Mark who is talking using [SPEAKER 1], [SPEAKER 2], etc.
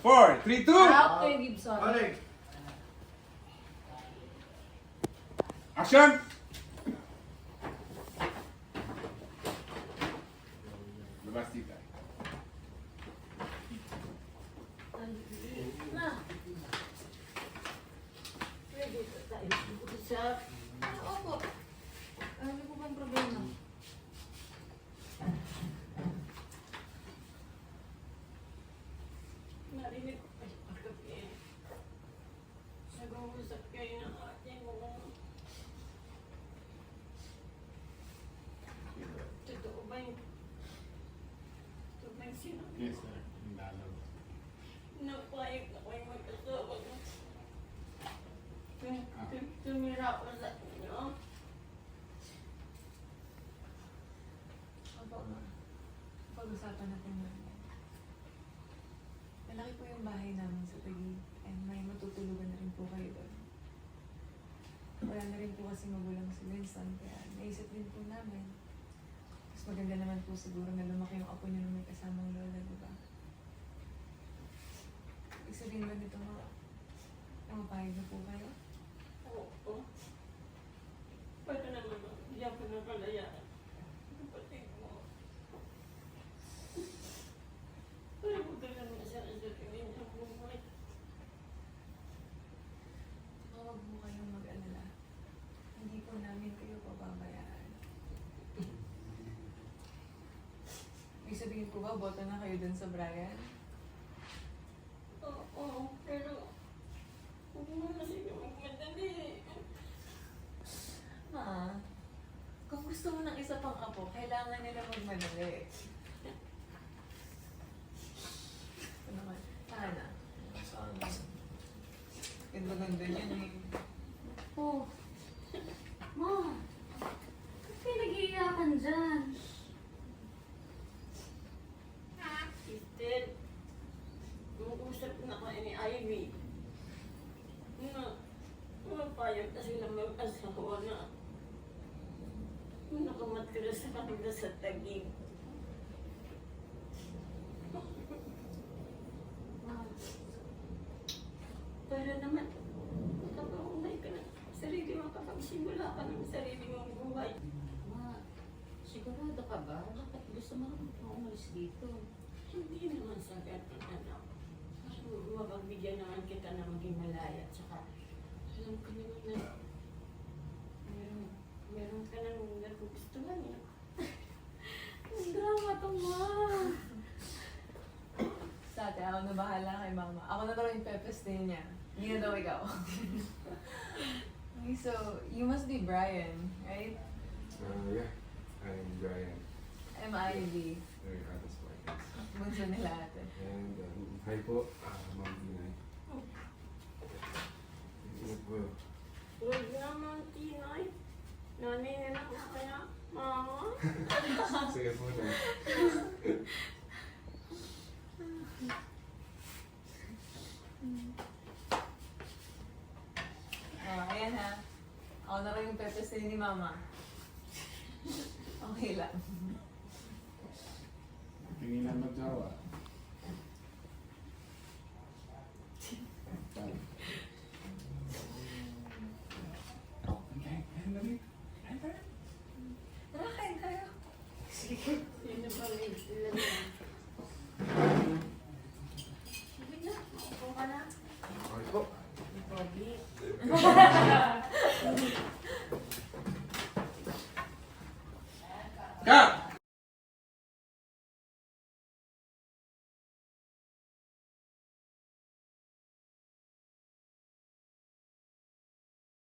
[SPEAKER 1] 4, 3, 2.
[SPEAKER 2] Kuya Gibson.
[SPEAKER 3] Balik.
[SPEAKER 1] Action! Labas tita.
[SPEAKER 2] Na. Pwede tayo. Sa... Opo. Ano po bang problema?
[SPEAKER 4] Narinig ko kayo kagabi. Nag-uusap kayo ng ating mga... Totoo ba yung... Totoo ba yung sinabi?
[SPEAKER 1] Yes, sir. Lalo.
[SPEAKER 4] Napayag na kayo mag-asawa ko. Tumira ko sa inyo.
[SPEAKER 2] Opo. Pag-usapan na po namin. Malaki po yung bahay namin sa Taguig. And may matutulugan na rin po kayo doon. Wala na rin po kasi magulang si Winston. Kaya naisip din po namin. Mas maganda naman po siguro na lumaki yung apo niyo na may kasamang lola, di ba? Ibig sabihin ba nito mga pahig na po kayo?
[SPEAKER 4] Oo. Pwede naman diyan ko na kalayaan. Kapatid mo. Pero magalang na siya ang sabihin ng buhay.
[SPEAKER 2] Huwag mo kayong mag-alala. Hindi po namin kayo pababayaan. Ibig sabihin po ba, boto na kayo dun sa Brian?
[SPEAKER 4] Oo, pero huwag mo kasi magmadali.
[SPEAKER 2] Ma, kung gusto mo ng isa pang apo, kailangan nila magmadali. Ito naman, sana. Ganda-ganda niyan eh.
[SPEAKER 5] Oh. Ma. Ba't kayo nag-iiyakan dyan?
[SPEAKER 4] Instead, mag-usap na kayo ni Ivy. Mapayag na sila mag-asawa na. Nakamatira sa kanila sa Taguig. Para naman, makapaunay ka na. Sarili makapagsimula ka ng sarili mong buhay.
[SPEAKER 5] Ma, sigurado ka ba? Bakit gusto mo na umalis dito?
[SPEAKER 4] Hindi naman sa ganun, anak. Mapagbigyan naman kita na maging malaya. Tsaka, alam ko naman na meron ka nang nagugustuhan niya.
[SPEAKER 5] Ang drama to, ma.
[SPEAKER 2] Sa ate, ako na bahala kay mama. Ako na daw yung pepestay niya. Hindi na daw ikaw. Okay, so, you must be Brian, right?
[SPEAKER 1] Yeah, I'm Brian.
[SPEAKER 2] I'm Ivy.
[SPEAKER 1] Very artist like
[SPEAKER 2] Bunso nila ate.
[SPEAKER 1] And hi po, Ma'am Dinay. Ingat po.
[SPEAKER 4] Huwag naman, Tinay. Nanay na lang kaya, Mama.
[SPEAKER 1] Sige po na.
[SPEAKER 2] Oh, ayan ha. Ako na rin yung pepestay ni mama. Okay lang.
[SPEAKER 1] Tingin na mag-jawa.
[SPEAKER 2] Tara, kain tayo.
[SPEAKER 4] Sino ba rin sila na? Sige na, maupo ka na.
[SPEAKER 1] Okay po.
[SPEAKER 4] Bobby.
[SPEAKER 1] Cut!